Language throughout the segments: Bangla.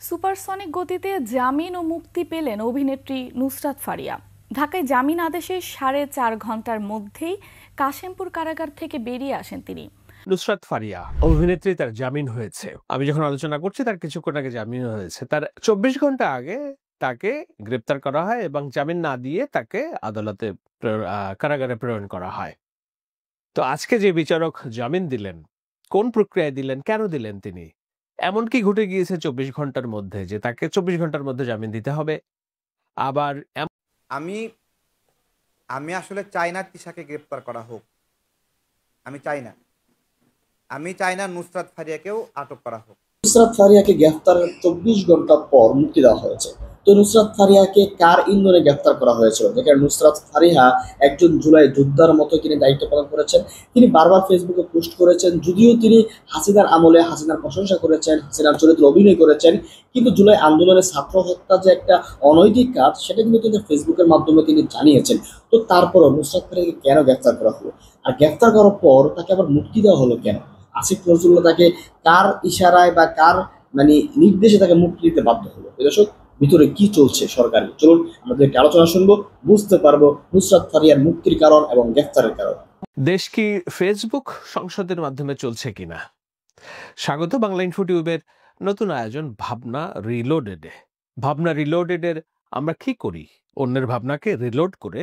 সুপারসনিক গতিতে জামিন ও মুক্তি পেলেন অভিনেত্রী নুসরাত ফারিয়া। ঢাকায় জামিন আদেশের 4.5 ঘন্টার মধ্যেই কাশেমপুর কারাগার থেকে বেরিয়ে আসেন তিনি। নুসরাত ফারিয়া অভিনেত্রী, তার জামিন হয়েছে। আমি যখন আলোচনা করছি তার কিছুক্ষণ আগে জামিন হয়েছে। তার 24 ঘন্টা আগে তাকে গ্রেপ্তার করা হয় এবং জামিন না দিয়ে তাকে আদালতে কারাগারে প্রেরণ করা হয়। তো আজকে যে বিচারক জামিন দিলেন, কোন প্রক্রিয়ায় দিলেন, কেন দিলেন তিনি, এমন কি ঘটে গিয়েছে 24 ঘন্টার মধ্যে যে তাকে 24 ঘন্টার মধ্যে জামিন দিতে হবে? আবার আমি আমি আসলে চাই না তিশাকে গ্রেপ্তার করা হোক। আমি চাই না নুসরাত ফারিয়াকেও আটক করা হোক। নুসরাত ফারিয়াকে গ্রেফতারের 24 ঘন্টা পর মুক্তি দেওয়া হয়েছে। তো নুসরাত ফারিয়াকে কার ইন্ধনে গ্রেফতার করা হয়েছিল? যেখানে নুসরাত ফারিয়া একজন জুলাই যোদ্ধার মতো তিনি দায়িত্ব পালন করেছেন। তিনি বারবার ফেসবুকে পোস্ট করেছেন, যদিও তিনি হাসিনার আমলে হাসিনার প্রশংসা করেছেন, হাসিনার চরিত্রে অভিনয় করেছেন, কিন্তু জুলাই আন্দোলনের ছাত্র হত্যা যে একটা অনৈতিক কাজ, সেটা কিন্তু ফেসবুকের মাধ্যমে তিনি জানিয়েছেন। তো তারপরও নুসরাত ফারিয়াকে কেন গ্রেফতার করা হলো? আর গ্রেফতার করার পর তাকে আবার মুক্তি দেওয়া হলো কেন? আসিফ নজরুল্লাহ তাকে কার ইশারায় বা কার নির্দেশে তাকে মুক্তি দিতে বাধ্য হলো? দর্শক, ভিতরে কি চলছে সরকারি, চলুন আমাদের একটা আলোচনা শুনবো, বুঝতে পারবো নুসরাত ফারিয়ার মুক্তির কারণ এবং গ্রেফতারের কারণ। দেশ কি ফেসবুক সংসদের মাধ্যমে চলছে কিনা? স্বাগত বাংলা ইনফোটিউবের নতুন আয়োজন ভাবনা রিলোডেডে। ভাবনা রিলোডেডের আমরা কি করি? অন্যের ভাবনাকে রিলোড করে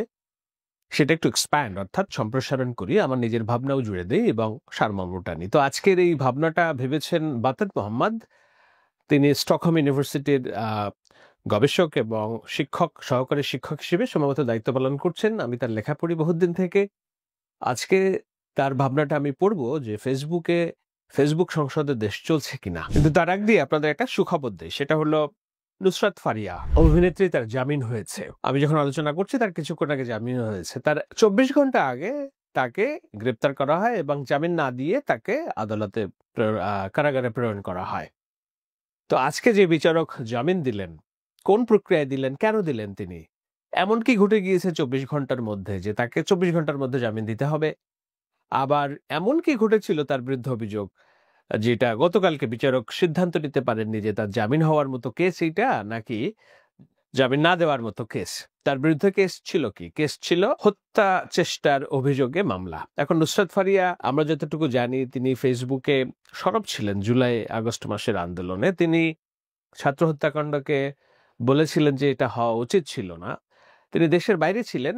সেটা একটু এক্সপ্যান্ড অর্থাৎ সম্প্রসারণ করি, আমার নিজের ভাবনাও জুড়ে দেই এবং সারমর্মটা নিই। তো আজকের এই ভাবনাটা ভেবেছেন বাতের মোহাম্মদ। তিনি স্টকহোম ইউনিভার্সিটির গবেষক এবং সহকারী শিক্ষক হিসেবে সম্ভবত দায়িত্ব পালন করছেন। আমি তার লেখা পড়ি বহুদিন থেকে। আজকে তার ভাবনাটা আমি পড়বো যে ফেসবুক সংসদে দেশ চলছে কিনা। কিন্তু তার আগ দিয়ে আপনাদের একটা সুখবর দেই, সেটা হলো নুসরাত ফারিয়া অভিনেত্রী, তার জামিন হয়েছে। আমি যখন আলোচনা করছি তার কিছুক্ষণ আগে জামিন হয়েছে। তার 24 ঘন্টা আগে তাকে গ্রেপ্তার করা হয় এবং জামিন না দিয়ে তাকে আদালতে কারাগারে প্রেরণ করা হয়। তো আজকে যে বিচারক জামিন দিলেন, কোন প্রক্রিয়ায় দিলেন, কেন দিলেন তিনি, এমন কি ঘটে গিয়েছে 24 ঘন্টার মধ্যে যে তাকে 24 ঘন্টার মধ্যে জামিন দিতে হবে? আবার এমন কি ঘটেছিল তার বিরুদ্ধে অভিযোগ, যেটা গতকালকে বিচারক সিদ্ধান্ত নিতে পারেননি যে তার জামিন হওয়ার মতো কেস এইটা নাকি জামিন না দেওয়ার মতো কেস? তার বিরুদ্ধে কেস ছিল কি? কেস ছিল হত্যা চেষ্টার অভিযোগে মামলা। এখন নুসরাত ফারিয়া, আমরা যতটুকু জানি, তিনি ফেসবুকে সরব ছিলেন জুলাই আগস্ট মাসের আন্দোলনে। তিনি ছাত্র হত্যাকাণ্ডকে বলেছিলেন যে এটা হওয়া উচিত ছিল না। তিনি দেশের বাইরে ছিলেন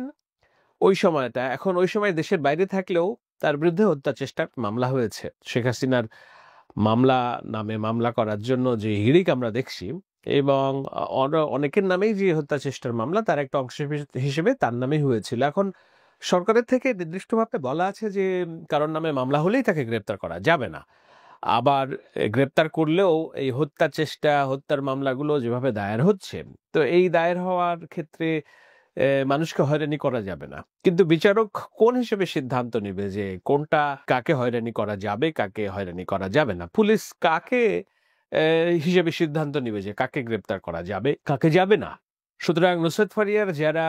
ওই সময়টা। এখন ওই সময় দেশের বাইরে থাকলেও তার বিরুদ্ধে হত্যা চেষ্টার মামলা হয়েছে। শেখ হাসিনার নামে মামলা করার জন্য যে হিড়িক আমরা দেখছি, এবং অনেকের নামেই যে হত্যা চেষ্টার মামলা, তার একটা অংশ হিসেবে তার নামেই হয়েছিল। এখন সরকারের থেকে নির্দিষ্টভাবে বলা আছে যে কারোর নামে মামলা হলেই তাকে গ্রেপ্তার করা যাবে না। আবার গ্রেপ্তার করলেও এই হত্যা চেষ্টা, হত্যার মামলাগুলো যেভাবে দায়ের হচ্ছে, তো এই দায়ের হওয়ার ক্ষেত্রে মানুষকে হয়রানি করা যাবে না। কিন্তু বিচারক কোন হিসেবে সিদ্ধান্ত নেবে যে কোনটা, কাকে হয়রানি করা যাবে, কাকে হয়রানি করা যাবে না? পুলিশ কাকে হিসেবে সিদ্ধান্ত নেবে যে কাকে গ্রেপ্তার করা যাবে, কাকে যাবে না? সুতরাং নুসরাত ফারিয়ার যারা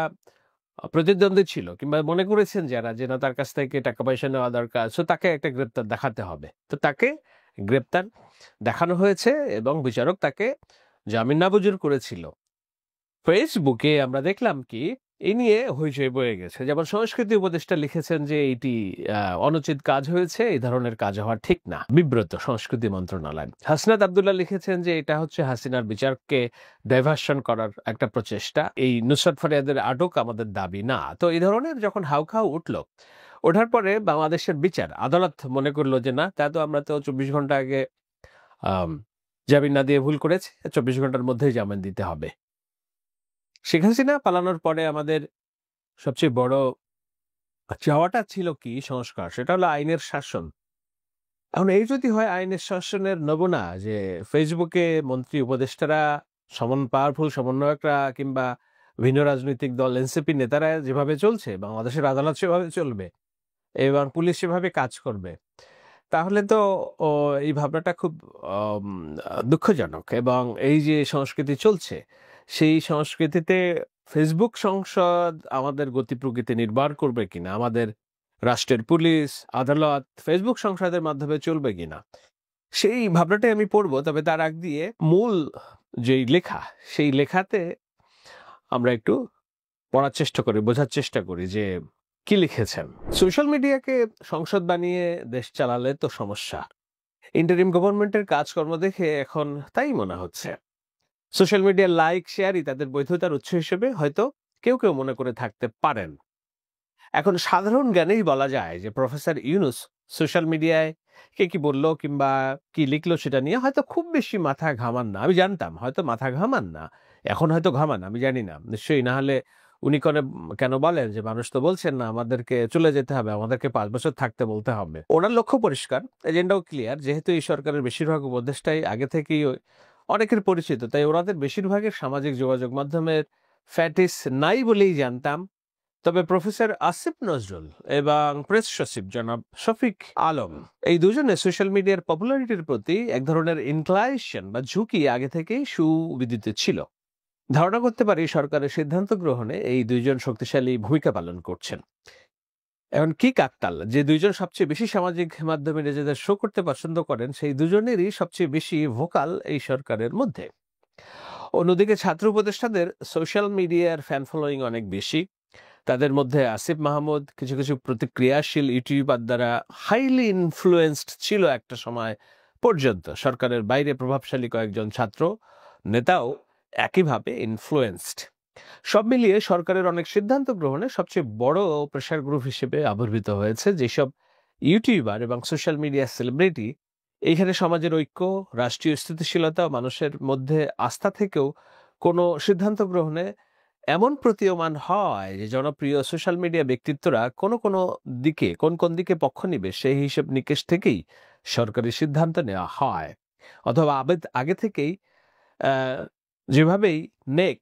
প্রতিদ্বন্দ্বী ছিল কিংবা মনে করেছেন যারা যে না, তার কাছ থেকে টাকা পয়সা নেওয়া দরকার, সো তাকে একটা গ্রেপ্তার দেখাতে হবে, তো তাকে গ্রেপ্তার দেখানো হয়েছে এবং বিচারক তাকে জামিন নামঞ্জুর করেছিল। ফেসবুকে আমরা দেখলাম কি এই নিয়ে হইচই বয়ে গেছে। যেমন সংস্কৃতি উপদেষ্টা লিখেছেন যে এটি অনুচিত কাজ হয়েছে, এই ধরনের কাজ হওয়া ঠিক না, বিব্রত সংস্কৃতি মন্ত্রণালয়। হাসনাত আব্দুল্লাহ লিখেছেন যে এটা হচ্ছে হাসিনার বিচারকে ডাইভার্সন করার একটা প্রচেষ্টা, এই নুসরাত ফারিয়াদের আটক আমাদের দাবি না। তো এই ধরনের যখন হাউখাউ ওঠার পরে বাংলাদেশের বিচার আদালত মনে করলো যে না, তা তো আমরা তো 24 ঘন্টা আগে জামিন না দিয়ে ভুল করেছে, 24 ঘন্টার মধ্যেই জামিন দিতে হবে। শেখ হাসিনা পালানোর পরে আমাদের সবচেয়ে বড় চাওয়াটা ছিল কি? সংস্কার। সেটা হলো আইনের শাসন। এখন এই যদি হয় আইনের শাসনের নমুনা, যে ফেসবুকে মন্ত্রী উপদেষ্টারা, পাওয়ারফুল সমন্বয়করা কিংবা ভিন্ন রাজনৈতিক দল এনসিপি নেতারা যেভাবে চলছে, বাংলাদেশের আদালত সেভাবে চলবে এবং পুলিশ সেভাবে কাজ করবে, তাহলে তো এই ভাবনাটা খুব দুঃখজনক। এবং এই যে সংস্কৃতি চলছে, সেই সংস্কৃতিতে ফেসবুক সংসদ আমাদের গতি প্রকৃতি নির্ভর করবে কিনা, আমাদের রাষ্ট্রের পুলিশ আদালত ফেসবুক সংসদের মাধ্যমে চলবে কিনা, সেই ভাবনাটাই আমি পড়বো। তবে তার আগ দিয়ে মূল যেই লেখা, সেই লেখাতে আমরা একটু পড়ার চেষ্টা করি, বোঝার চেষ্টা করি যে কি লিখেছেন। সোশ্যাল মিডিয়াকে সংসদ বানিয়ে দেশ চালালে তো সমস্যা। ইন্টারিম গভর্নমেন্টের কাজকর্ম দেখে এখন তাই মনে হচ্ছে। সোশ্যাল মিডিয়ার লাইক শেয়ারই তাদের বৈধতার উৎস হিসেবে হয়তো কেউ কেউ মনে করে থাকতে পারেন। এখন সাধারণ জ্ঞানেই বলা যায় যে প্রফেসর ইউনুস সোশ্যাল মিডিয়ায় কে কি বললো কিংবা কি লিখলো সেটা নিয়ে হয়তো খুব বেশি মাথা ঘামান না। আমি জানতাম হয়তো মাথা ঘামান না, এখন হয়তো ঘামান, আমি জানি না নিশ্চয়ই। না হলে উনি কেন বলেন যে মানুষ তো বলছেন না আমাদেরকে চলে যেতে হবে, আমাদেরকে 5 বছর থাকতে বলতে হবে। ওনার লক্ষ্য পরিষ্কার, এজেন্ডাও ক্লিয়ার। যেহেতু এই সরকারের বেশিরভাগ উপদেষ্টাই আগে থেকেই অনেকের পরিচিত, তাই ওনাদের বেশিরভাগের সামাজিক যোগাযোগ মাধ্যমের ফ্যাটিস নাই বলেই জানতাম। তবে প্রফেসর আসিফ নজরুল এবং প্রেস সচিব জনাব শফিক আলম, এই দুজনে সোশ্যাল মিডিয়ার পপুলারিটির প্রতি এক ধরনের ইনক্লাইনেশন বা ঝুঁকি আগে থেকেই সুবিদিত ছিল। ধারণা করতে পারি সরকারের সিদ্ধান্ত গ্রহণে এই দুইজন শক্তিশালী ভূমিকা পালন করছেন। এখন কি কাকতাল যে দুইজন সবচেয়ে বেশি সামাজিক মাধ্যমে নিজেদের শো করতে পছন্দ করেন, সেই দুজনেরই সবচেয়ে বেশি ভোকাল এই সরকারের মধ্যে। অন্যদিকে ছাত্র উপদেষ্টাদের সোশ্যাল মিডিয়ার ফ্যান ফলোয়িং অনেক বেশি। তাদের মধ্যে আসিফ মাহমুদ কিছু কিছু প্রতিক্রিয়াশীল ইউটিউবার দ্বারা হাইলি ইনফ্লুয়েন্সড ছিল একটা সময় পর্যন্ত। সরকারের বাইরে প্রভাবশালী কয়েকজন ছাত্র নেতাও একইভাবে ইনফ্লুয়েন্সড। সব মিলিয়ে সরকারের অনেক সিদ্ধান্ত গ্রহণে সবচেয়ে বড় প্রেশার গ্রুপ হিসেবে আবির্ভূত হয়েছে যেসব ইউটিউবার এবং সোশ্যাল মিডিয়া সেলিব্রিটি এইখানে সমাজের ঐক্য, রাষ্ট্রীয় স্থিতিশীলতা, মানুষের মধ্যে আস্থা থেকেও কোনো সিদ্ধান্ত গ্রহণে এমন প্রতীয়মান হয় যে জনপ্রিয় সোশ্যাল মিডিয়া ব্যক্তিত্বরা কোন দিকে পক্ষ নিবে সেই হিসেব নিকেশ থেকেই সরকারি সিদ্ধান্ত নেওয়া হয়, অথবা আগে থেকেই যেভাবেই নেক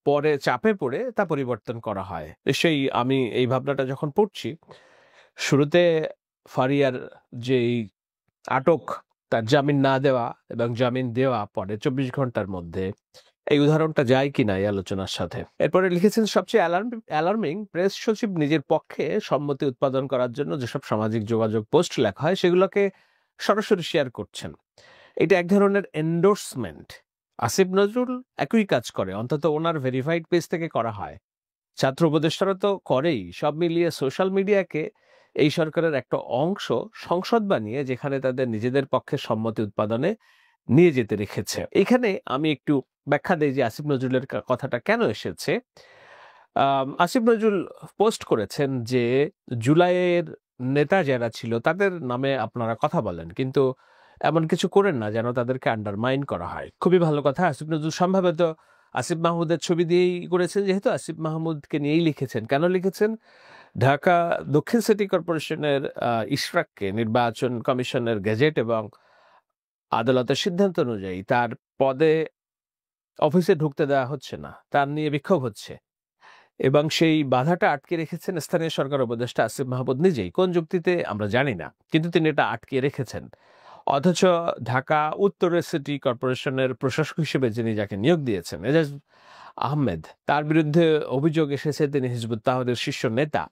পরে চাপে পড়ে তা পরিবর্তন করা হয়। সেই আমি এই ভাবনাটা যখন পড়ছি, শুরুতে ফারিয়ার যেই আটক, তার জামিন না দেওয়া এবং জামিন দেওয়া পরে 24 ঘন্টার মধ্যে, এই উদাহরণটা যায় কিনা এই আলোচনার সাথে। এরপরে লিখেছেন সবচেয়ে অ্যালার্মিং, প্রেস সচিব নিজের পক্ষে সম্মতি উৎপাদন করার জন্য যেসব সামাজিক যোগাযোগ পোস্ট লেখা হয় সেগুলোকে সরাসরি শেয়ার করছেন। এটা এক ধরনের এন্ডোর্সমেন্ট। আসিফ নজরুল একই কাজ করে, অন্তত ওনার ভেরিফাইড পেজ থেকে করা হয়। ছাত্র উপদেষ্টারা তো করেই। সব মিলিয়ে সোশ্যাল মিডিয়াকে এই সরকারের একটা অংশ সংসদ বানিয়ে যেখানে তাদের নিজেদের পক্ষে সম্মতি উৎপাদনে নিয়ে যেতে রেখেছে। এখানে আমি একটু ব্যাখ্যা দেই যে আসিফ নজরুলের কথাটা কেন এসেছে। আসিফ নজরুল পোস্ট করেছেন যে জুলাইয়ের নেতা যারা ছিল তাদের নামে আপনারা কথা বলেন, কিন্তু এমন কিছু করেন না যেন তাদেরকে আন্ডারমাইন করা হয়। খুবই ভালো কথা। আসিফ নজরুল সম্ভবত আসিফ মাহমুদের ছবি দিয়েই করেছেন, যেহেতু আসিফ মাহমুদকে নিয়েই লিখেছেন। কেন লিখেছেন? ঢাকা দক্ষিণ সিটি কর্পোরেশনের ইশরাককে নির্বাচন কমিশনের গেজেট এবং আদালতের সিদ্ধান্ত অনুযায়ী তার পদে অফিসে ঢুকতে দেওয়া হচ্ছে না, তার নিয়ে বিক্ষোভ হচ্ছে এবং সেই বাধাটা আটকে রেখেছেন স্থানীয় সরকার উপদেষ্টা আসিফ মাহমুদ নিজেই। কোন যুক্তিতে আমরা জানি না, কিন্তু তিনি এটা আটকে রেখেছেন। অথচ ঢাকা উত্তরের সিটি কর্পোরেশনের প্রশাসক হিসেবে যিনি যাকে নিয়োগ দিয়েছেন এজাজ আহমেদ, তার বিরুদ্ধে অভিযোগ এসেছে তিনি হিজবুত তাহরিরের শীর্ষ নেতা।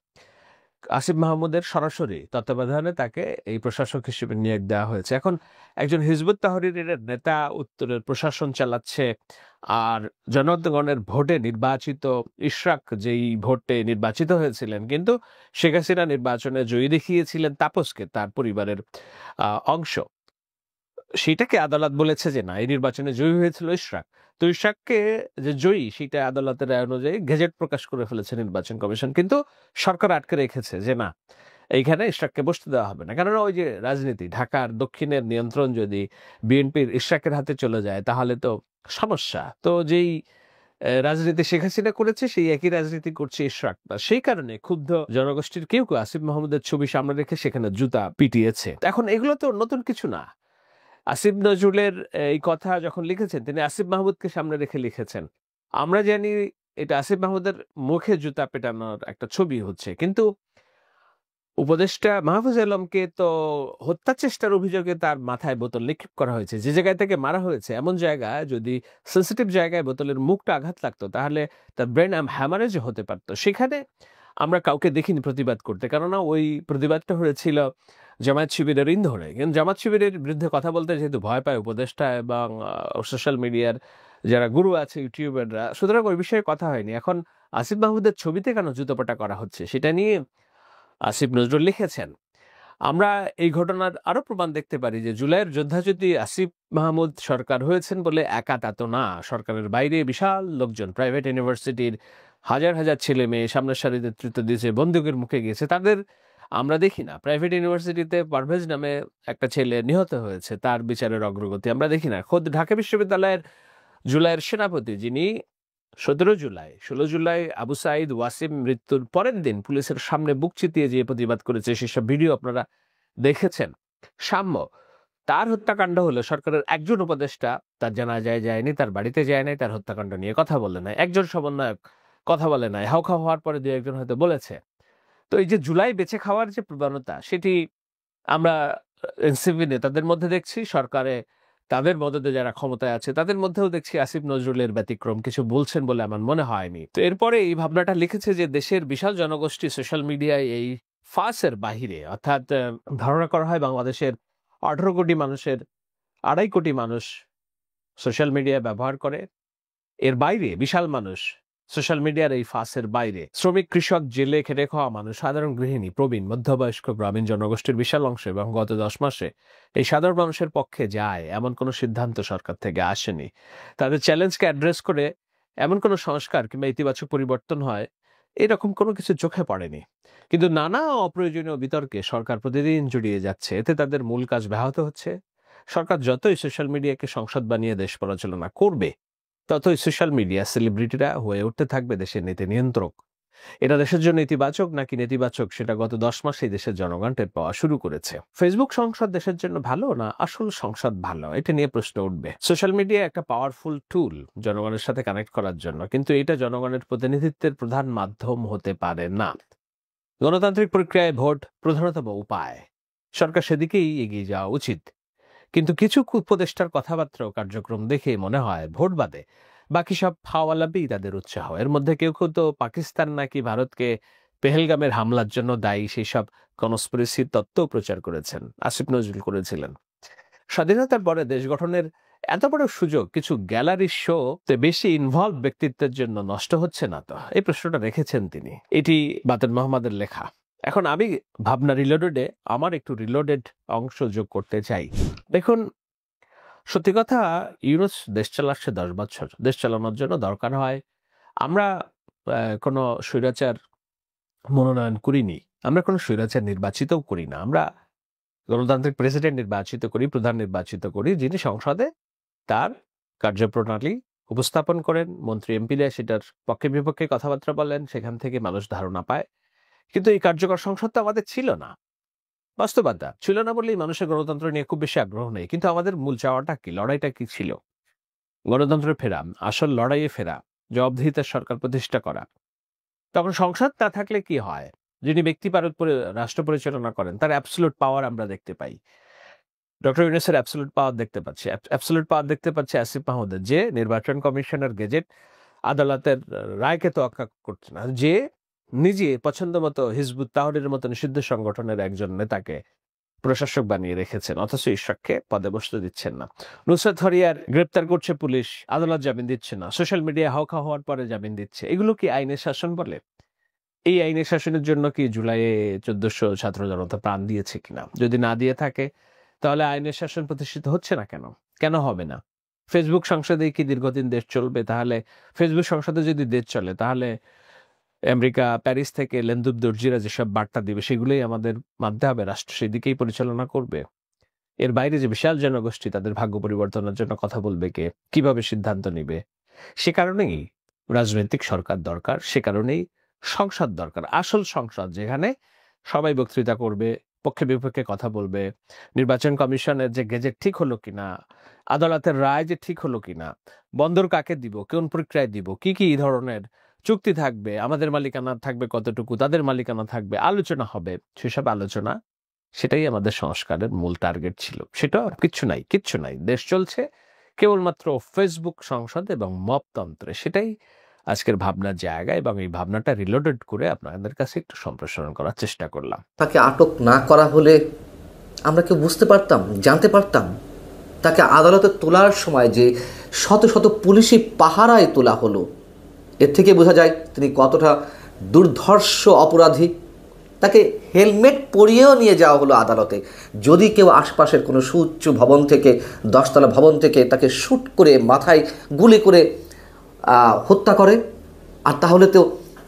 আসিফ মাহমুদের সরাসরি তত্ত্বাবধানে তাকে এই প্রশাসক হিসেবে নিয়োগ দেওয়া হয়েছে। এখন একজন হিজবুত তাহরিরের নেতা উত্তরের প্রশাসন চালাচ্ছে, আর জনগণের ভোটে নির্বাচিত ইশরাক যেই ভোটে নির্বাচিত হয়েছিলেন, কিন্তু শেখ হাসিনা নির্বাচনে জয়ী দেখিয়েছিলেন তাপসকে, তার পরিবারের অংশ। সেটাকে আদালত বলেছে যে না, এই নির্বাচনে জয়ী হয়েছিল ইশরাক। তো ইশরাককে যে জয়ী সেটা আদালতের রায় অনুযায়ী গেজেট প্রকাশ করে ফেলেছে নির্বাচন কমিশন, কিন্তু সরকার আটকে রেখেছে যে না, এইখানে ইশরাককে বসতে দেওয়া হবে না। কেননা ওই যে রাজনীতি, ঢাকার দক্ষিণের নিয়ন্ত্রণ যদি বিএনপির ইশরাকের হাতে চলে যায় তাহলে তো সমস্যা। তো যেই রাজনীতি শেখ হাসিনা করেছে সেই একই রাজনীতি করছে ইশরাক। সেই কারণে ক্ষুব্ধ জনগোষ্ঠীর কেউ কেউ আসিফ মাহমুদের ছবি সামনে রেখে সেখানে জুতা পিটিয়েছে। এখন এগুলো তো নতুন কিছু না। আসিফ নজরুলের এই কথা যখন লিখেছেন তিনি আসিফ মাহমুদকে সামনে রেখে লিখেছেন। আমরা জানি এটা আসিফ মাহমুদের মুখে জুতা পেটানোর একটা ছবি হচ্ছে, কিন্তু উপদেষ্টা মাহফুজ আলমকে তো হত্যা চেষ্টার অভিযোগে তার মাথায় বোতল নিক্ষেপ করা হয়েছে। যে জায়গায় থেকে মারা হয়েছে এমন জায়গায় যদি সেন্সিটিভ জায়গায় বোতলের মুখটা আঘাত লাগতো তাহলে তার ব্রেন হ্যামারেজ হতে পারতো। সেখানে আমরা কাউকে দেখিনি প্রতিবাদ করতে, কেননা ওই প্রতিবাদটা হয়েছিল জামায়াত শিবিরের ইন্ধনে। কিন্তু জামায়াত শিবিরের বিরুদ্ধে কথা বলতে যেহেতু ভয় পায় উপদেষ্টা এবং সোশ্যাল মিডিয়ার যারা গুরু আছে ইউটিউবাররা, সুতরাং ওই বিষয়ে কথা হয়নি। এখন আসিফ মাহমুদের ছবিতে কেন জুতোপাটা করা হচ্ছে সেটা নিয়ে আসিফ নজরুল লিখেছেন। আমরা এই ঘটনার আরো প্রমাণ দেখতে পারি যে জুলাইয়ের যোদ্ধা যদি আসিফ মাহমুদ সরকার হয়েছেন বলে একা তা তো না। সরকারের বাইরে বিশাল লোকজন, প্রাইভেট ইউনিভার্সিটির হাজার হাজার ছেলে মেয়ে সামনের সারি নেতৃত্ব দিয়েছে, বন্দুকের মুখে গিয়েছে, তাদের আমরা দেখি না। প্রাইভেট ইউনিভার্সিটিতে পারভেজ নামে একটা ছেলে নিহত হয়েছে, তার বিচারের অগ্রগতি আমরা দেখি না। খোদ ঢাকা বিশ্ববিদ্যালয়ের জুলাইয়ের সেনাপতি, যিনি 16 জুলাই আবু সাইদ ওয়াসিম মৃত্যুর পরের দিন পুলিশের সামনে বুক চিতিয়ে যে প্রতিবাদ করেছে, সেসব ভিডিও আপনারা দেখেছেন। সাম্য, তার হত্যাকাণ্ড হলো সরকারের একজন উপদেষ্টা তার জানাজায় যায়নি, তার বাড়িতে যায় নাই, তার হত্যাকাণ্ড নিয়ে কথা বলে নাই, একজন সমন্বয়ক কথা বলে নাই, হাউখা হওয়ার পরে দু একজন হয়তো বলেছে। তো এই যে জুলাই বেঁচে খাওয়ার যে প্রবণতা, সেটি আমরা এনসিপি নেতাদের মধ্যে দেখছি, সরকারে তাদের মদদে যারা ক্ষমতায় আছে তাদের মধ্যেও দেখছি আসিফ নজরুলের ব্যতিক্রম কিছু বলছেন বলে আমার মনে হয়নি। তো এরপরে এই ভাবনাটা লিখেছে যে দেশের বিশাল জনগোষ্ঠী সোশ্যাল মিডিয়ায় এই ফাঁসের বাহিরে, অর্থাৎ ধারণা করা হয় বাংলাদেশের 18 কোটি মানুষের 2.5 কোটি মানুষ সোশ্যাল মিডিয়া ব্যবহার করে, এর বাইরে বিশাল মানুষ সোশ্যাল মিডিয়ার এই ফাঁসের বাইরে, শ্রমিক, কৃষক, জেলে খেটে খাওয়া মানুষ, সাধারণ গৃহিণী, প্রবীণ, মধ্যবয়স্ক, গ্রামীণ জনগোষ্ঠীর বিশাল অংশ, এবং গত 10 মাসে এই সাধারণ মানুষের পক্ষে যায় এমন কোনো সিদ্ধান্ত সরকার থেকে আসেনি। তাদের চ্যালেঞ্জকে অ্যাড্রেস করে এমন কোনো সংস্কার কিংবা ইতিবাচক পরিবর্তন হয় এরকম কোনো কিছু চোখে পড়েনি। কিন্তু নানা অপ্রয়োজনীয় বিতর্কে সরকার প্রতিদিন জড়িয়ে যাচ্ছে, এতে তাদের মূল কাজ ব্যাহত হচ্ছে। সরকার যতই সোশ্যাল মিডিয়াকে সংসদ বানিয়ে দেশ পরিচালনা করবে, ততই সোশ্যাল মিডিয়া সেলিব্রিটিরা হয়ে উঠতে থাকবে দেশের নীতি নিয়ন্ত্রক। এটা দেশের জন্য ইতিবাচক নাকি নেতিবাচক, সেটা গত 10 মাসেই দেশের জনগণ টের পাওয়া শুরু করেছে। ফেসবুক সংসদ দেশের জন্য ভালো না আসল সংসদ ভালো, এটা নিয়ে প্রশ্ন উঠবে। সোশ্যাল মিডিয়া একটা পাওয়ারফুল টুল জনগণের সাথে কানেক্ট করার জন্য, কিন্তু এটা জনগণের প্রতিনিধিত্বের প্রধান মাধ্যম হতে পারে না। গণতান্ত্রিক প্রক্রিয়ায় ভোট প্রধানতম উপায়, সরকার সেদিকেই এগিয়ে যাওয়া উচিত। কিন্তু কিছু উপদেষ্টার কথাবার্তা ও কার্যক্রম দেখে মনে হয় ভোট বাদে বাকি সব হাওয়ালাবেই তাদের উৎসাহ। এর মধ্যে কেউ কেউ তো পাকিস্তান নাকি ভারতকে পেহেলগামের হামলার জন্য দায়ী সেই সব কনস্পিরেসি তত্ত্ব প্রচার করেছেন, আসিফ নজরুল করেছিলেন। স্বাধীনতার পরে দেশ গঠনের এত বড় সুযোগ কিছু গ্যালারি শো তে বেশি ইনভলভ ব্যক্তিত্বের জন্য নষ্ট হচ্ছে না তো? এই প্রশ্নটা রেখেছেন তিনি। এটি বাতেন মোহাম্মদের লেখা। এখন আমি ভাবনা রিলোডেডে আমার একটু রিলোডেড অংশ যোগ করতে চাই। দেখুন, সত্যি কথা, ইউনুস দেশ চালাচ্ছে 10 বছর। দেশ চালানোর জন্য দরকার হয়, আমরা কোনো স্বৈরাচার মনোনয়ন করিনি, আমরা কোনো স্বৈরাচার নির্বাচিতও করি না। আমরা গণতান্ত্রিক প্রেসিডেন্ট নির্বাচিত করি, প্রধান নির্বাচিত করি, যিনি সংসদে তার কার্যপ্রণালী উপস্থাপন করেন, মন্ত্রী এমপিরা সেটার পক্ষে বিপক্ষে কথাবার্তা বলেন, সেখান থেকে মানুষ ধারণা পায়। কিন্তু এই কার্যকর সংসদ তো আমাদের ছিল না, বাস্তবতা ছিল না বলেই মানুষের গণতন্ত্র নিয়ে খুব বেশি আগ্রহ নেই। কিন্তু আমাদের মূল চাওয়াটা কি, লড়াইটা কি ছিল? গণতন্ত্রে ফেরা, আসল লড়াইয়ে ফেরা, জবাবদিহিতার সরকার প্রতিষ্ঠা করা। তখন সংসদ না থাকলে কি হয়? যিনি ব্যক্তি রাষ্ট্র পরিচালনা করেন তার অ্যাবসলিউট পাওয়ার আমরা দেখতে পাই। ডক্টর ইউনূসের অ্যাবসলিউট পাওয়ার দেখতে পাচ্ছি, অ্যাবসলিউট পাওয়ার দেখতে পাচ্ছি আসিফ মাহমুদের, যে নির্বাচন কমিশনের গেজেট আদালতের রায়কে তোয়াক্কা করছে না, যে নিজে পছন্দ মতো হিজবুত তাহরিরের মতো নিষিদ্ধ সংগঠনের একজন নেতাকে প্রশাসক বানিয়ে রেখেছেন, অথচ ঈশ্বরকে পদে বসতে দিচ্ছেন না। নুসরাত ফারিয়ার গ্রেপ্তার করছে পুলিশ, আদালত জামিন দিচ্ছে না, সোশ্যাল মিডিয়া হাওকা হওয়ার পরে জামিন দিচ্ছে। এগুলো কি আইনের শাসন বলে? এই আইনের শাসনের জন্য কি জুলাইয়ে 1400 ছাত্র জনতা প্রাণ দিয়েছে কিনা? যদি না দিয়ে থাকে তাহলে আইনের শাসন প্রতিষ্ঠিত হচ্ছে না কেন? কেন হবে না? ফেসবুক সংসদে কি দীর্ঘদিন দেশ চলবে? তাহলে ফেসবুক সংসদে যদি দেশ চলে, তাহলে আমেরিকা, প্যারিস থেকে লেন্দুব দর্জিরা যেসব বার্তা দিবে সেগুলোই আমাদের মানতে হবে, রাষ্ট্র সেদিকেই পরিচালনা করবে। এর বাইরে যে বিশাল জনগোষ্ঠী, তাদের ভাগ্য পরিবর্তনের জন্য কথা বলবে কে, কিভাবে সিদ্ধান্ত নিবে? সে কারণেই রাজনৈতিক সরকার দরকার, সে কারণেই সংসদ দরকার, আসল সংসদ, যেখানে সবাই বক্তৃতা করবে, পক্ষে বিপক্ষে কথা বলবে, নির্বাচন কমিশনের যে গেজেট ঠিক হলো কিনা, আদালতের রায় যে ঠিক হলো কিনা, বন্দর কাকে দিব, কোন প্রক্রিয়ায় দিব, কি কি ধরনের চুক্তি থাকবে, আমাদের মালিকানা থাকবে কতটুকু, তাদের মালিকানা থাকবে, আলোচনা হবে। সেসব আলোচনা, সেটাই আমাদের সংস্কারের মূল টার্গেট ছিল। সেটা কিচ্ছু নাই। দেশ চলছে কেবলমাত্র ফেসবুক সংসদ এবং মপতন্ত্রে। সেটাই আজকের ভাবনার জায়গা, এবং এই ভাবনাটা রিলোডেড করে আপনাদের কাছে একটু সম্প্রসারণ করার চেষ্টা করলাম। তাকে আটক না করা হলে আমরা কেউ বুঝতে পারতাম, জানতে পারতাম তাকে আদালতে তোলার সময় যে শত শত পুলিশি পাহারায় তোলা হলো, এর থেকে বোঝা যায় তিনি কতটা দুর্ধর্ষ অপরাধী। তাকে হেলমেট পরিয়েও নিয়ে যাওয়া হলো আদালতে। যদি কেউ আশপাশের কোনো সুউচ্চ ভবন থেকে, 10তলা ভবন থেকে তাকে শ্যুট করে মাথায় গুলি করে হত্যা করে, আর তাহলে তো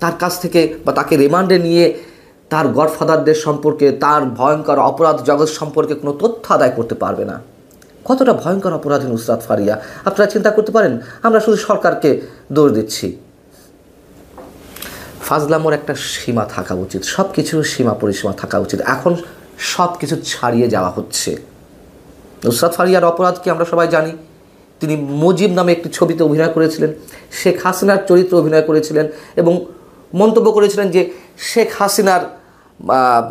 তার কাছ থেকে বা তাকে রিমান্ডে নিয়ে তার গডফাদারদের সম্পর্কে, তার ভয়ঙ্কর অপরাধ জগৎ সম্পর্কে কোনো তথ্য আদায় করতে পারবে না। কতটা ভয়ঙ্কর অপরাধী নুসরাত ফারিয়া আপনারা চিন্তা করতে পারেন। আমরা শুধু সরকারকে দোষ দিচ্ছি। ফাজলামোর একটা সীমা থাকা উচিত, সব কিছুর সীমা পরিসীমা থাকা উচিত। এখন সব কিছু ছাড়িয়ে যাওয়া হচ্ছে। নুসরাত ফারিয়ার অপরাধ কি আমরা সবাই জানি। তিনি মুজিব নামে একটি ছবিতে অভিনয় করেছিলেন, শেখ হাসিনার চরিত্রে অভিনয় করেছিলেন এবং মন্তব্য করেছিলেন যে শেখ হাসিনার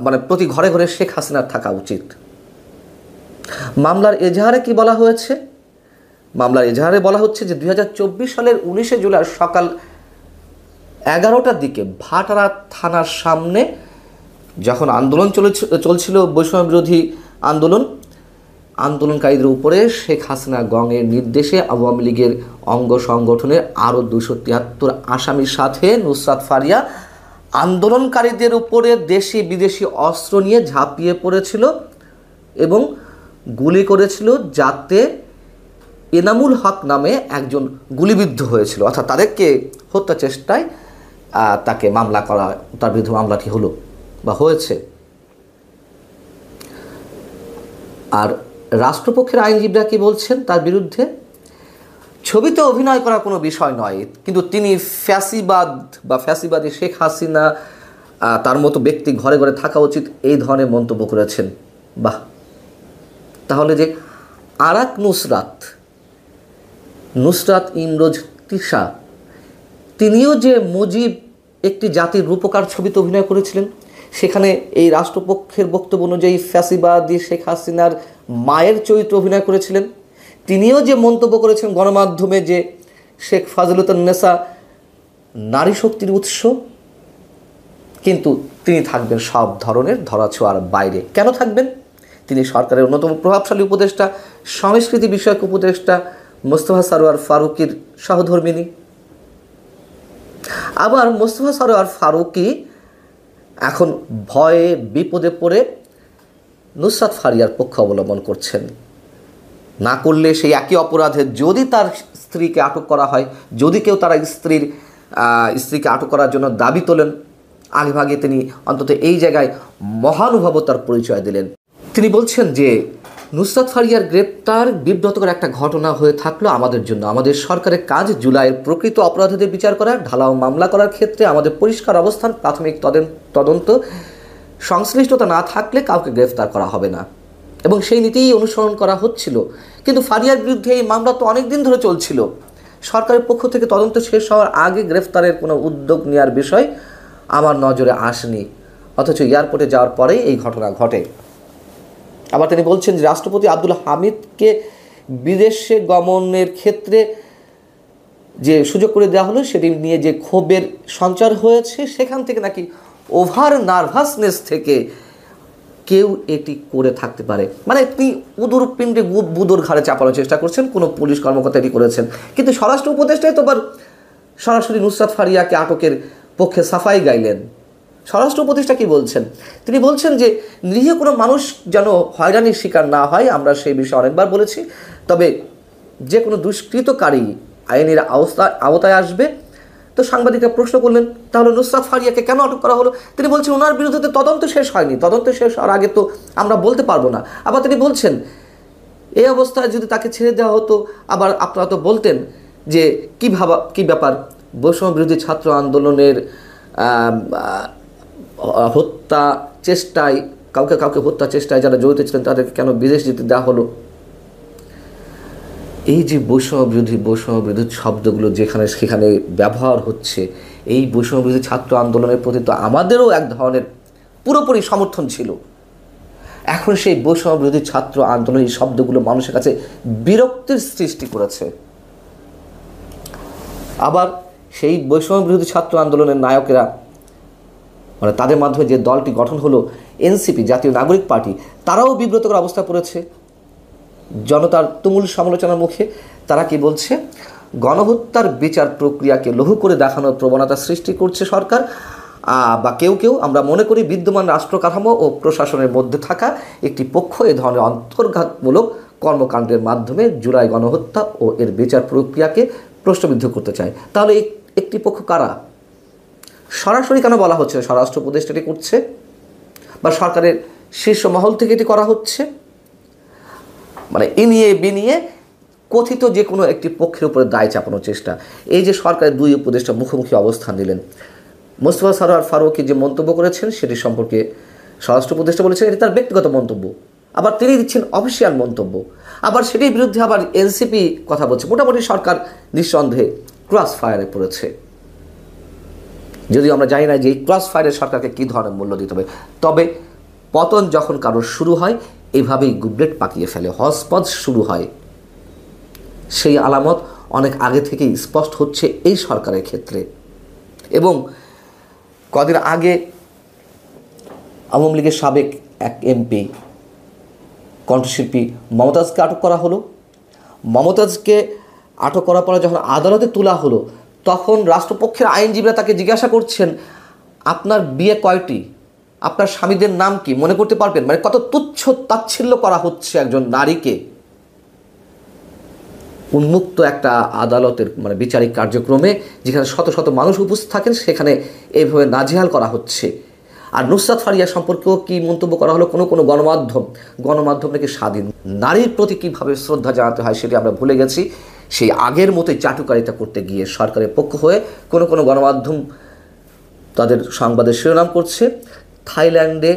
মানে প্রতি ঘরে ঘরে শেখ হাসিনার থাকা উচিত। মামলার এজাহারে কি বলা হয়েছে? মামলার এজাহারে বলা হচ্ছে যে 2024 সালের 19শে জুলাই সকাল 11টার দিকে ভাটারা থানার সামনে যখন আন্দোলন চলছিল, বৈষম্য বিরোধী আন্দোলনকারীদের উপরে শেখ হাসিনা গংয়ের নির্দেশে আওয়ামী লীগের অঙ্গ সংগঠনের আরও 273 আসামির সাথে নুসরাত ফারিয়া আন্দোলনকারীদের উপরে দেশি বিদেশি অস্ত্র নিয়ে ঝাঁপিয়ে পড়েছিল এবং গুলি করেছিল, যাতে এনামুল হক নামে একজন গুলিবিদ্ধ হয়েছিল। অর্থাৎ তাদেরকে হত্যা চেষ্টায় তাকে মামলা করা, তার বিরুদ্ধে মামলাটি হলো বা হয়েছে। আর রাষ্ট্রপক্ষের আইনজীবীরা কি বলছেন তার বিরুদ্ধে? ছবিতে অভিনয় করা কোনো বিষয় নয়, কিন্তু তিনি ফ্যাসিবাদ বা ফ্যাসিবাদী শেখ হাসিনা তার মতো ব্যক্তি ঘরে ঘরে থাকা উচিত, এই ধরনের মন্তব্য করেছেন। বাহ! তাহলে যে আরাক নুসরাত ইমরোজ তিশা, তিনিও যে মুজিব একটি জাতির রূপকার ছবিতে অভিনয় করেছিলেন, সেখানে এই রাষ্ট্রপক্ষের বক্তব্য অনুযায়ী ফ্যাসিবাদী শেখ হাসিনার মায়ের চরিত্র অভিনয় করেছিলেন। তিনিও যে মন্তব্য করেছেন গণমাধ্যমে যে শেখ ফাজলুন্নেসা নারী শক্তির উৎস, কিন্তু তিনি থাকবেন সব ধরনের ধরাছোঁয়ার বাইরে। কেন থাকবেন? তিনি সরকারের অন্যতম প্রভাবশালী উপদেষ্টা, সংস্কৃতি বিষয়ক উপদেষ্টা মোস্তফা সরোয়ার ফারুকীর সহধর্মিণী। আবার মোস্তফা সরোয়ার ফারুকী এখন ভয়ে বিপদে পড়ে নুসরাত ফারিয়ার পক্ষ অবলম্বন করছেন। না করলে সেই একই অপরাধে যদি তার স্ত্রীকে আটক করা হয়, যদি কেউ তার স্ত্রীকে আটক করার জন্য দাবি তোলেন, আগেভাগে তিনি অন্তত এই জায়গায় মহানুভবতার পরিচয় দিলেন। তিনি বলছেন যে নুসরাত ফারিয়ার গ্রেপ্তার বিব্রতকর একটা ঘটনা হয়ে থাকলো আমাদের জন্য। আমাদের সরকারের কাজ জুলাইয়ের প্রকৃত অপরাধীদের বিচার করা, ঢালাও মামলা করার ক্ষেত্রে আমাদের পরিষ্কার অবস্থান, প্রাথমিক তদন্ত, সংশ্লিষ্টতা না থাকলে কাউকে গ্রেফতার করা হবে না, এবং সেই নীতিই অনুসরণ করা হচ্ছিল। কিন্তু ফারিয়ার বিরুদ্ধে এই মামলা তো অনেক দিন ধরে চলছিল। সরকারের পক্ষ থেকে তদন্ত শেষ হওয়ার আগে গ্রেফতারের কোনো উদ্যোগ নেওয়ার বিষয় আমার নজরে আসেনি, অথচ এয়ারপোর্টে যাওয়ার পরেই এই ঘটনা ঘটে। আবার তিনি বলছেন যে রাষ্ট্রপতি আব্দুল হামিদকে বিদেশে গমনের ক্ষেত্রে যে সুযোগ করে দেওয়া হলো, সেটি নিয়ে যে ক্ষোভের সঞ্চার হয়েছে, সেখান থেকে নাকি ওভার নার্ভাসনেস থেকে কেউ এটি করে থাকতে পারে। মানে তিনি উদুর পিণ্ডে বুদুর ঘাড়ে চাপানোর চেষ্টা করছেন, কোনো পুলিশ কর্মকর্তা এটি করেছেন। কিন্তু স্বরাষ্ট্র উপদেষ্টাই তো আবার সরাসরি নুসরাত ফারিয়াকে আটকের পক্ষে সাফাই গাইলেন। স্বরাষ্ট্র উপদেষ্টা কি বলছেন? তিনি বলছেন যে নিরীহ কোনো মানুষ যেন হয়রানির শিকার না হয়, আমরা সেই বিষয়ে অনেকবার বলেছি। তবে যে কোনো দুষ্কৃতকারী আইনের আওতায় আসবে। তো সাংবাদিকরা প্রশ্ন করলেন, তাহলে নুসরাত ফারিয়াকে কেন আটক করা হলো? তিনি বলছেন ওনার বিরুদ্ধে তদন্ত শেষ হয়নি, তদন্ত শেষ হওয়ার আগে তো আমরা বলতে পারবো না। আবার তিনি বলছেন এই অবস্থায় যদি তাকে ছেড়ে দেওয়া হতো, আবার আপনারা তো বলতেন যে কী ব্যাপার, বৈষম্য বিরোধী ছাত্র আন্দোলনের হত্যা চেষ্টায়, কাউকে হত্যা চেষ্টায় যারা জড়িত ছিলেন তাদেরকে কেন বিদেশ যেতে দেওয়া হলো? এই যে বৈষম্য বিরোধী শব্দগুলো যেখানে সেখানে ব্যবহার হচ্ছে, এই বৈষম্য বিরোধী ছাত্র আন্দোলনের প্রতি তো আমাদেরও এক ধরনের পুরোপুরি সমর্থন ছিল। এখন সেই বৈষম্য বিরোধী ছাত্র আন্দোলন এই শব্দগুলো মানুষের কাছে বিরক্তির সৃষ্টি করেছে। আবার সেই বৈষম্য বিরোধী ছাত্র আন্দোলনের নায়কেরা, মানে তাদের মাধ্যমে যে দলটি গঠন হলো এনসিপি, জাতীয় নাগরিক পার্টি, তারাও বিব্রতকর অবস্থা পড়েছে। জনতার তুমুল সমালোচনার মুখে তারা কি বলছে, গণহত্যার বিচার প্রক্রিয়াকে লঘু করে দেখানোর প্রবণতা সৃষ্টি করছে সরকার, বা কেউ কেউ আমরা মনে করি বিদ্যমান রাষ্ট্র কাঠামো ও প্রশাসনের মধ্যে থাকা একটি পক্ষ এ ধরনের অন্তর্ঘাতমূলক কর্মকাণ্ডের মাধ্যমে জুলাই গণহত্যা ও এর বিচার প্রক্রিয়াকে প্রশ্নবিদ্ধ করতে চায়। তাহলে একটি পক্ষ কারা? সরাসরি কেন বলা হচ্ছে স্বরাষ্ট্র উপদেষ্টা এটি করছে, বা সরকারের শীর্ষ মহল থেকে এটি করা হচ্ছে? মানে ইনিয়ে বিনিয়ে কথিত যে কোনো একটি পক্ষের উপরে দায় চাপানোর চেষ্টা। এই যে সরকারের দুই উপদেষ্টা মুখোমুখি অবস্থান নিলেন, মোস্তফা সরোয়ার ফারুকী যে মন্তব্য করেছেন সেটি সম্পর্কে স্বরাষ্ট্র উপদেষ্টা বলেছেন এটি তার ব্যক্তিগত মন্তব্য, আবার তিনি দিচ্ছেন অফিসিয়াল মন্তব্য, আবার সেটির বিরুদ্ধে আবার এনসিপি কথা বলছে। মোটামুটি সরকার নিঃসন্দেহে ক্রস ফায়ারে পড়েছে, যদিও আমরা জানি না যে এই ক্রস ফায়ারে সরকারকে কী ধরনের মূল্য দিতে হবে। তবে পতন যখন কারোর শুরু হয় এইভাবেই গুবলেট পাকিয়ে ফেলে, হজপথ শুরু হয়, সেই আলামত অনেক আগে থেকেই স্পষ্ট হচ্ছে এই সরকারের ক্ষেত্রে। এবং কদিন আগে আওয়ামী লীগের সাবেক এক এমপি কণ্ঠশিল্পী মমতাজকে আটক করা হলো। মমতাজকে আটক করার পরে যখন আদালতে তোলা হলো তখন রাষ্ট্রপক্ষের আইনজীবীরা তাকে জিজ্ঞাসা করছেন, আপনার বিয়ে কয়টি, আপনার স্বামীদের নাম কি, মনে করতে পারবেন? মানে কত তুচ্ছ তাচ্ছিল্য করা হচ্ছে একজন নারীকে। উন্মুক্ত একটা আদালতের মানে বিচারিক কার্যক্রমে যেখানে শত শত মানুষ উপস্থিত থাকেন সেখানে এইভাবে নাজেহাল করা হচ্ছে। আর নুসরাত ফারিয়া সম্পর্কেও কি মন্তব্য করা হলো, কোনো গণমাধ্যম নাকি স্বাধীন, নারীর প্রতি কীভাবে শ্রদ্ধা জানাতে হয় সেটি আমরা ভুলে গেছি। সেই আগের মতোই চাটুকারিতা করতে গিয়ে সরকারের পক্ষ হয়ে কোনো গণমাধ্যম তাদের সংবাদের শিরোনাম করছে, থাইল্যান্ডে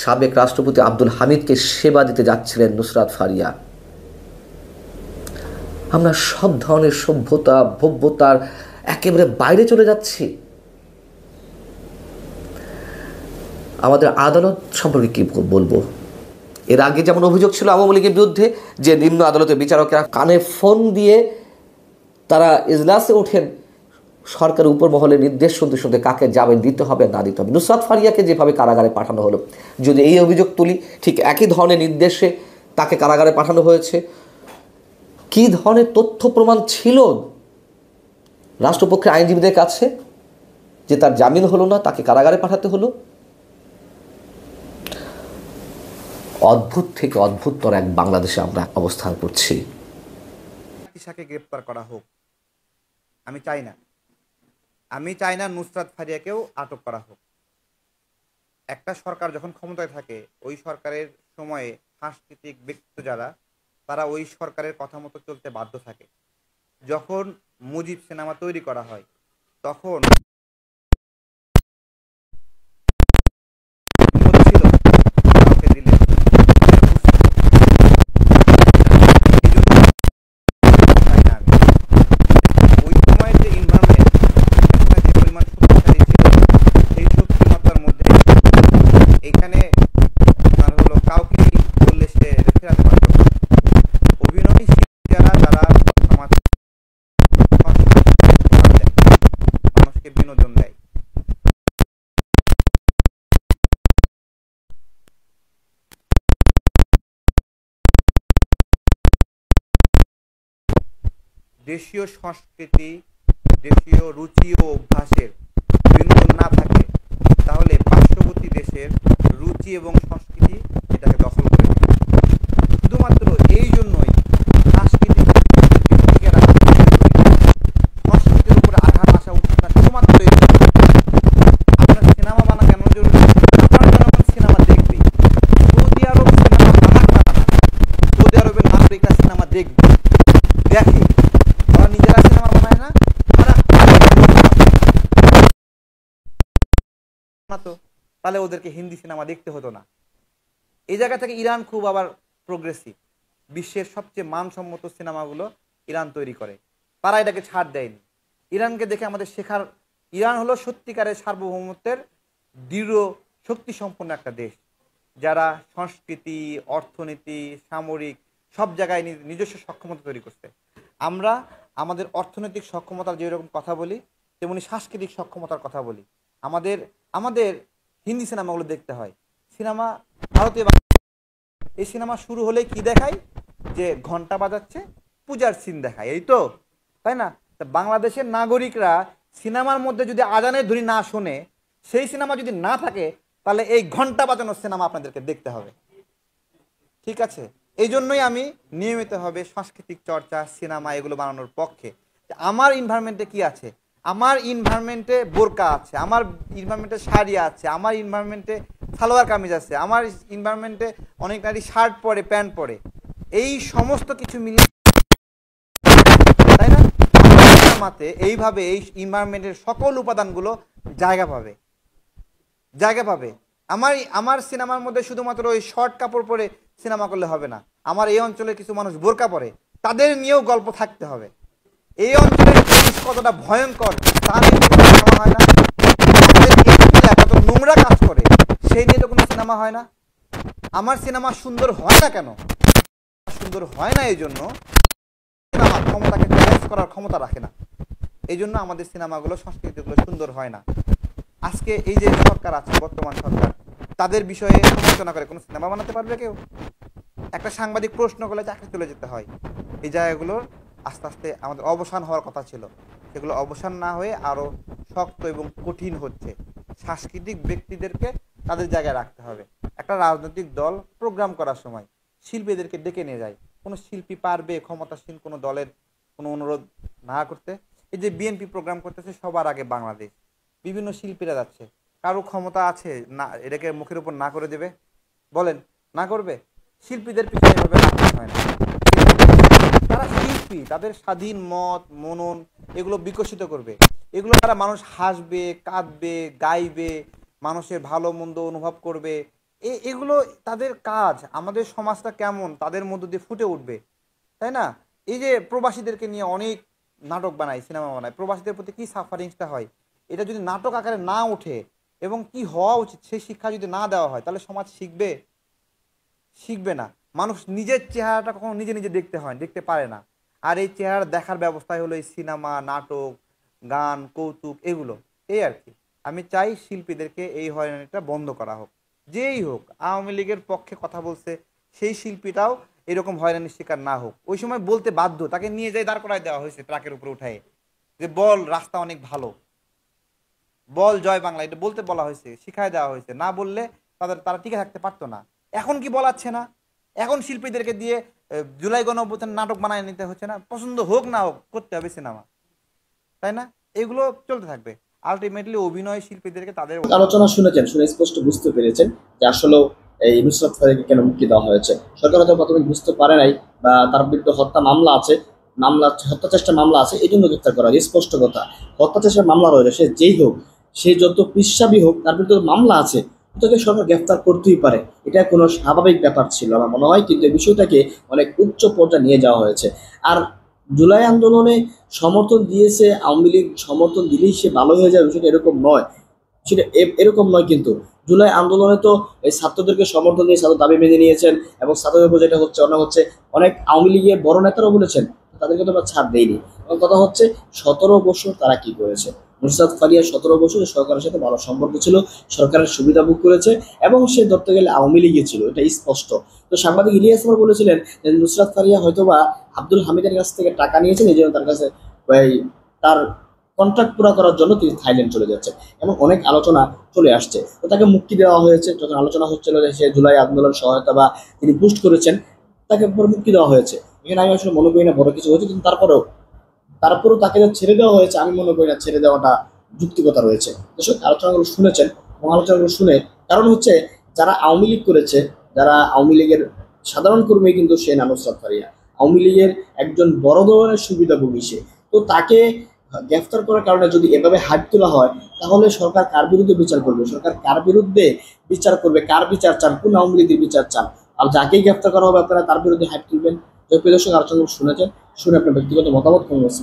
সাবেক রাষ্ট্রপতি আব্দুল হামিদকে সেবা দিতে যাচ্ছিলেন নুসরাত ফারিয়া। আমরা সব ধরনের সভ্যতা ভব্যতার একেবারে বাইরে চলে যাচ্ছি। আমাদের আদালত সম্পর্কে কি বলবো? এর আগে যেমন অভিযোগ ছিল আওয়ামী লীগের বিরুদ্ধে যে নিম্ন আদালতের বিচারকেরা কানে ফোন দিয়ে তারা ইজলাসে ওঠেন সরকারের উপর মহলে নির্দেশ শুনতে শুনতে কাকে জামিন দিতে হবে না দিতে হবে। নুসরাত ফারিয়াকে যেভাবে কারাগারে পাঠানো হলো, যদি এই অভিযোগ তুলি ঠিক একই ধরনের নির্দেশে তাকে কারাগারে পাঠানো হয়েছে। কী ধরনের তথ্য প্রমাণ ছিল রাষ্ট্রপক্ষের আইনজীবীদের কাছে যে তার জামিন হলো না, তাকে কারাগারে পাঠাতে হলো? অদ্ভুত থেকে অদ্ভুততর এক বাংলাদেশে আমরা অবস্থান করছি। তিশাকে গ্রেপ্তার করা হোক, আমি চাই না নুসরাত ফারিয়াকেও আটক করা হোক। একটা সরকার যখন ক্ষমতায় থাকে ওই সরকারের সময়ে সাংস্কৃতিক ব্যক্তিত্ব যারা তারা ওই সরকারের কথা মতো চলতে বাধ্য থাকে। যখন মুজিব সিনেমা তৈরি করা হয় তখন দেশীয় সংস্কৃতি, দেশীয় রুচি ও অভ্যাসের বিনোদন না থাকে তাহলে পার্শ্ববর্তী দেশের রুচি এবং সংস্কৃতি এটাকে দখল করে নেবে। শুধুমাত্র এই জন্যই সংস্কৃতির উপরে আঘাত আসা উচিত না। শুধুমাত্র এই জন্য আপনার সিনেমা বানা কেন জরুরি? আপনার জনগণ সিনেমা দেখবে। সৌদি আরব সিনেমা বানাক না, সৌদি আরবের নাগরিকরা সিনেমা দেখবে, দেখে, নিজেরা সিনেমা বানায় না, তাহলে ওদেরকে হিন্দি সিনেমা দেখতে হতো না। এই জায়গা থেকে ইরান খুব আবার প্রোগ্রেসিভ, বিশ্বের সবচেয়ে মানসম্মত সিনেমাগুলো ইরান তৈরি করে, তারা এটাকে ছাড় দেয়নি। ইরানকে দেখে আমাদের শেখার, ইরান হলো সত্যিকারের সার্বভৌমত্বের দৃঢ় শক্তি সম্পন্ন একটা দেশ, যারা সংস্কৃতি, অর্থনীতি, সামরিক সব জায়গায় নিজস্ব সক্ষমতা তৈরি করছে। আমরা আমাদের অর্থনৈতিক সক্ষমতার যেরকম কথা বলি তেমনি সাংস্কৃতিক সক্ষমতার কথা বলি। আমাদের হিন্দি সিনেমাগুলো দেখতে হয়। সিনেমা ভারতীয়, এই সিনেমা শুরু হলে কি দেখায়? যে ঘন্টা বাজাচ্ছে, পূজার সিন দেখায়, এই তো, তাই না? তা বাংলাদেশের নাগরিকরা সিনেমার মধ্যে যদি আজানের ধ্বনি না শোনে, সেই সিনেমা যদি না থাকে, তাহলে এই ঘন্টা বাজানোর সিনেমা আপনাদেরকে দেখতে হবে। ঠিক আছে, এই জন্যই আমি নিয়মিতভাবে সাংস্কৃতিক চর্চা, সিনেমা এগুলো বানানোর পক্ষে। আমার ইনভায়রনমেন্টে কি আছে? আমার ইনভায়রনমেন্টে বোরকা আছে, আমার ইনভায়রনমেন্টে শাড়ি আছে, আমার ইনভায়রনমেন্টে সালোয়ার কামিজ আছে, আমার ইনভায়রনমেন্টে অনেক নারী শার্ট পরে, প্যান্ট পরে, এই সমস্ত কিছু মিলিয়ে, তাই না? সিনেমাতে এইভাবে এই ইনভায়রনমেন্টের সকল উপাদানগুলো জায়গা পাবে। আমার সিনেমার মধ্যে শুধুমাত্র ওই শর্ট কাপড় পরে সিনেমা করলে হবে না। আমার এই অঞ্চলে কিছু মানুষ বোরকা পরে, তাদের নিয়েও গল্প থাকতে হবে। এই অঞ্চলের পুলিশ কতটা ভয়ঙ্কর তা নিয়ে তো কোনো সিনেমা হয় না। আমাদের এমপিরা কত নোংরা কাজ করে সেই নিয়ে তো কোনো সিনেমা হয় না। আমার সিনেমা সুন্দর হয় না কেন? সুন্দর হয় না এই জন্য সিনেমা ক্ষমতাকে চ্যালেঞ্জ করার ক্ষমতা রাখে না। এই জন্য আমাদের সিনেমাগুলো, সংস্কৃতিগুলো সুন্দর হয় না। আজকে এই যে সরকার আছে, বর্তমান সরকার, তাদের বিষয়ে সমালোচনা করে কোনো সিনেমা বানাতে পারবে কেউ? একটা সাংবাদিক প্রশ্ন করলে চাকরি চলে যেতে হয়। এই জায়গাগুলোর আস্তে আস্তে আমাদের অবসান হওয়ার কথা ছিল, সেগুলো অবসান না হয়ে আরও শক্ত এবং কঠিন হচ্ছে। সাংস্কৃতিক ব্যক্তিদেরকে তাদের জায়গায় রাখতে হবে। একটা রাজনৈতিক দল প্রোগ্রাম করার সময় শিল্পীদেরকে ডেকে নিয়ে যায়। কোনো শিল্পী পারবে ক্ষমতাসীন কোনো দলের কোনো অনুরোধ না করতে? এই যে বিএনপি প্রোগ্রাম করতেছে সবার আগে বাংলাদেশ, বিভিন্ন শিল্পীরা যাচ্ছে, কারো ক্ষমতা আছে না এটাকে মুখের উপর না করে দেবে? বলেন, না করবে? শিল্পীদের পিছনে এভাবে রাখতে হয় না। তারা শিল্পী, তাদের স্বাধীন মত, মনন এগুলো বিকশিত করবে। এগুলো তারা মানুষ হাসবে, কাঁদবে, গাইবে, মানুষের ভালো মন্দ অনুভব করবে। এগুলো তাদের কাজ। আমাদের সমাজটা কেমন তাদের মধ্য দিয়ে ফুটে উঠবে, তাই না? এই যে প্রবাসীদেরকে নিয়ে অনেক নাটক বানায়, সিনেমা বানায়, প্রবাসীদের প্রতি কি সাফারিংসটা হয়, এটা যদি নাটক আকারে না ওঠে এবং কি হওয়া উচিত সেই শিক্ষা যদি না দেওয়া হয়, তাহলে সমাজ শিখবে না। মানুষ নিজের চেহারাটা কখনো নিজে নিজে দেখতে পারে না। আর এই চেহারা দেখার ব্যবস্থাই হলো এই সিনেমা, নাটক, গান, কৌতুক, এগুলো। এই আর কি। আমি চাই শিল্পীদেরকে এই হয়রানিটা বন্ধ করা হোক, যেই হোক। আওয়ামী লীগের পক্ষে কথা বলছে সেই শিল্পীটাও এরকম হয়রানির শিকার না হোক। ওই সময় বলতে বাধ্য, তাকে নিয়ে যাই দাঁড় করায় দেওয়া হয়েছে ট্রাকের উপরে উঠায়, যে বল রাস্তা অনেক ভালো, বল জয় বাংলা, এটা বলতে বলা হয়েছে, শিখায় দেওয়া হয়েছে। না বললে তারা টিকে থাকতে পারতো না। এখন কি বলাচ্ছে না? এখন শিল্পীদেরকে দিয়ে জুলাই গণঅভ্যুত্থান নাটক বানায় নিতে হচ্ছে না? পছন্দ হোক না হোক করতে হবে সিনেমা, তাই না? এগুলো চলতে থাকবে। আলটিমেটলি অভিনয় শিল্পীদেরকে তাদের আলোচনা শুনেছেন, শুনে স্পষ্ট বুঝতে পেরেছেন যে আসলে এই নুসরাত ফারিয়াকে কেন মুক্তি দেওয়া হয়েছে। সরকার হয়তো প্রথমে বুঝতে পারে নাই, বা তার বিরুদ্ধে হত্যা চেষ্টা মামলা আছে, এই জন্য গ্রেফতার করা হয়। স্পষ্ট কথা, হত্যা চেষ্টার মামলা রয়েছে, সে যেই হোক, সে যত পিসাবি হোক, তার বিরুদ্ধে মামলা আছে, তাকে সরকার গ্রেফতার করতেই পারে। এটা কোনো স্বাভাবিক ব্যাপার ছিল আমার মনে হয়। কিন্তু এই বিষয়টাকে অনেক উচ্চ পর্যায়ে নিয়ে যাওয়া হয়েছে। আর জুলাই আন্দোলনে সমর্থন দিয়েছে আওয়ামী লীগ, সমর্থন দিলেই সে ভালো হয়ে যাবে, বিষয়টা এরকম নয়। সেটা এরকম নয়। কিন্তু জুলাই আন্দোলনে তো এই ছাত্রদেরকে সমর্থন দিয়ে ছাত্র দাবি মেনে নিয়েছেন, এবং ছাত্রদের উপর যেটা হচ্ছে অনেক আওয়ামী লীগের বড় নেতারাও বলেছেন, তাদেরকে তো আমরা ছাড় দেয়নি। এবং কথা হচ্ছে 17 বছর তারা কি করেছে। নুসরাত ফারিয়া 17 বছর সরকারের সাথে ভালো সম্পর্ক ছিল, সরকারের সুবিধা ভোগ করেছে, এবং সে ধরতে গেলে আওয়ামী লীগে ছিল, এটা স্পষ্ট। তো সাংবাদিক ইলিয়াস আমার বলেছিলেন যে নুসরাত ফারিয়া হয়তোবা আব্দুল হামিদের কাছ থেকে টাকা নিয়েছেন, এই জন্য তার কাছে তার কন্ট্রাক্ট পুরো করার জন্য তিনি থাইল্যান্ড চলে যাচ্ছেন, এবং অনেক আলোচনা চলে আসছে। তো তাকে মুক্তি দেওয়া হয়েছে। যখন আলোচনা হচ্ছিল যে সে জুলাই আন্দোলন সহায়তা বা তিনি বুস্ট করেছেন, তাকে মুক্তি দেওয়া হয়েছে। এখানে আমি আসলে মনে করি না বড় কিছু হয়েছে, কিন্তু তারপরেও তাকে ছেড়ে দেওয়া হয়েছে, আমি মনে করি না ছেড়ে দেওয়াটা যুক্তিকতা রয়েছে। দর্শক, আলোচনাগুলো শুনেছেন, এবং আলোচনাগুলো শুনে কারণ হচ্ছে যারা আওয়ামী লীগ করেছে, যারা আওয়ামী লীগের সাধারণ কর্মী, কিন্তু সে না নুসরাত ফারিয়া, আওয়ামী লীগের একজন বড় ধরনের সুবিধাভোগী সে। তো তাকে গ্রেফতার করার কারণে যদি এভাবে হাত তোলা হয়, তাহলে সরকার কার বিরুদ্ধে বিচার করবে? সরকার কার বিরুদ্ধে বিচার করবে? কার বিচার চান? কোন আওয়ামী লীগের বিচার চান? আর যাকেই গ্রেফতার করা হবে আপনারা তার বিরুদ্ধে হাত তুলবেন। দর্শক, আলোচনা শুনেছেন, শুনে আপনার ব্যক্তিগত মতামত কমেন্ট